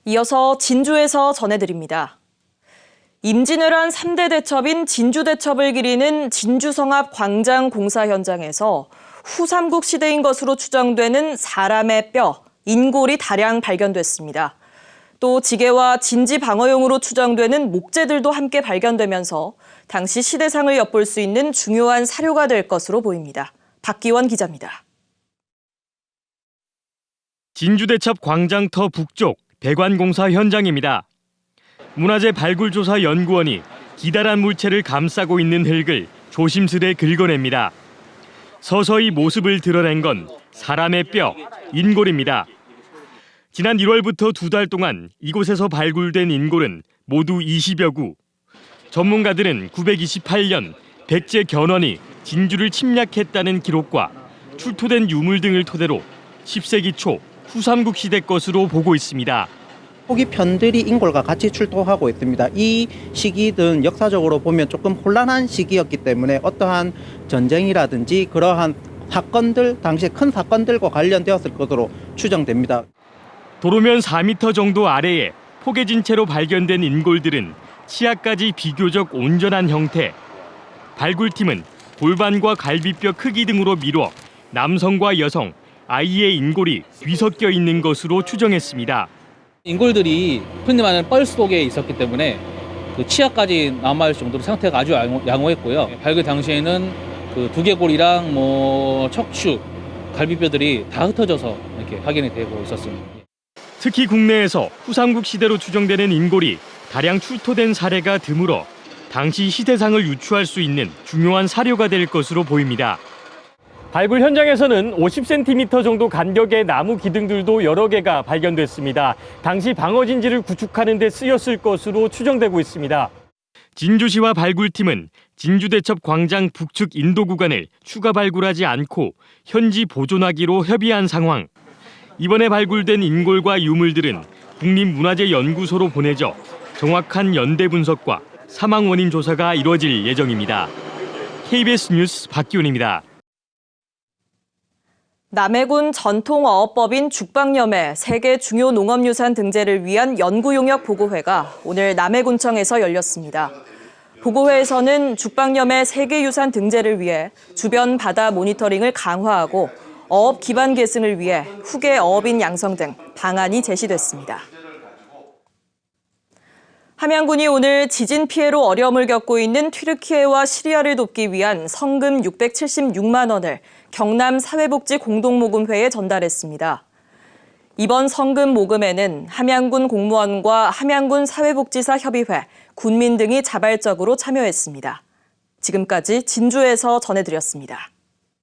이어서 진주에서 전해드립니다. 임진왜란 3대 대첩인 진주대첩을 기리는 진주성 앞 광장 공사 현장에서 후삼국 시대인 것으로 추정되는 사람의 뼈, 인골이 다량 발견됐습니다. 또 지게와 진지 방어용으로 추정되는 목재들도 함께 발견되면서 당시 시대상을 엿볼 수 있는 중요한 사료가 될 것으로 보입니다. 박기원 기자입니다. 진주대첩 광장터 북쪽 배관공사 현장입니다. 문화재 발굴조사연구원이 기다란 물체를 감싸고 있는 흙을 조심스레 긁어냅니다. 서서히 모습을 드러낸 건 사람의 뼈, 인골입니다. 지난 1월부터 2달 동안 이곳에서 발굴된 인골은 모두 20여 구. 전문가들은 928년 백제 견훤이 진주를 침략했다는 기록과 출토된 유물 등을 토대로 10세기 초 후삼국 시대 것으로 보고 있습니다. 후기 편들이 인골과 같이 출토하고 있습니다. 이 시기는 역사적으로 보면 조금 혼란한 시기였기 때문에 어떠한 전쟁이라든지 그러한 사건들, 당시 큰 사건들과 관련되었을 것으로 추정됩니다. 도로면 4m 정도 아래에 포개진 채로 발견된 인골들은 치아까지 비교적 온전한 형태. 발굴팀은 골반과 갈비뼈 크기 등으로 미뤄 남성과 여성, 아이의 인골이 뒤섞여 있는 것으로 추정했습니다. 인골들이 흔히 말하는 뻘 속에 있었기 때문에 그 치아까지 남아있을 정도로 상태가 아주 양호했고요. 발굴 당시에는 그 두개골이랑 척추, 갈비뼈들이 다 흩어져서 이렇게 확인이 되고 있었습니다. 특히 국내에서 후삼국 시대로 추정되는 인골이 다량 출토된 사례가 드물어 당시 시대상을 유추할 수 있는 중요한 사료가 될 것으로 보입니다. 발굴 현장에서는 50cm 정도 간격의 나무 기둥들도 여러 개가 발견됐습니다. 당시 방어진지를 구축하는 데 쓰였을 것으로 추정되고 있습니다. 진주시와 발굴팀은 진주대첩 광장 북측 인도 구간을 추가 발굴하지 않고 현지 보존하기로 협의한 상황. 이번에 발굴된 인골과 유물들은 국립문화재연구소로 보내져 정확한 연대 분석과 사망 원인 조사가 이뤄질 예정입니다. KBS 뉴스 박기훈입니다. 남해군 전통어업법인 죽방염의 세계 중요 농업유산 등재를 위한 연구용역 보고회가 오늘 남해군청에서 열렸습니다. 보고회에서는 죽방염의 세계유산 등재를 위해 주변 바다 모니터링을 강화하고 어업 기반 계승을 위해 후계 어업인 양성 등 방안이 제시됐습니다. 함양군이 오늘 지진 피해로 어려움을 겪고 있는 튀르키예와 시리아를 돕기 위한 성금 676만 원을 경남 사회복지 공동모금회에 전달했습니다. 이번 성금 모금에는 함양군 공무원과 함양군 사회복지사 협의회, 군민 등이 자발적으로 참여했습니다. 지금까지 진주에서 전해드렸습니다.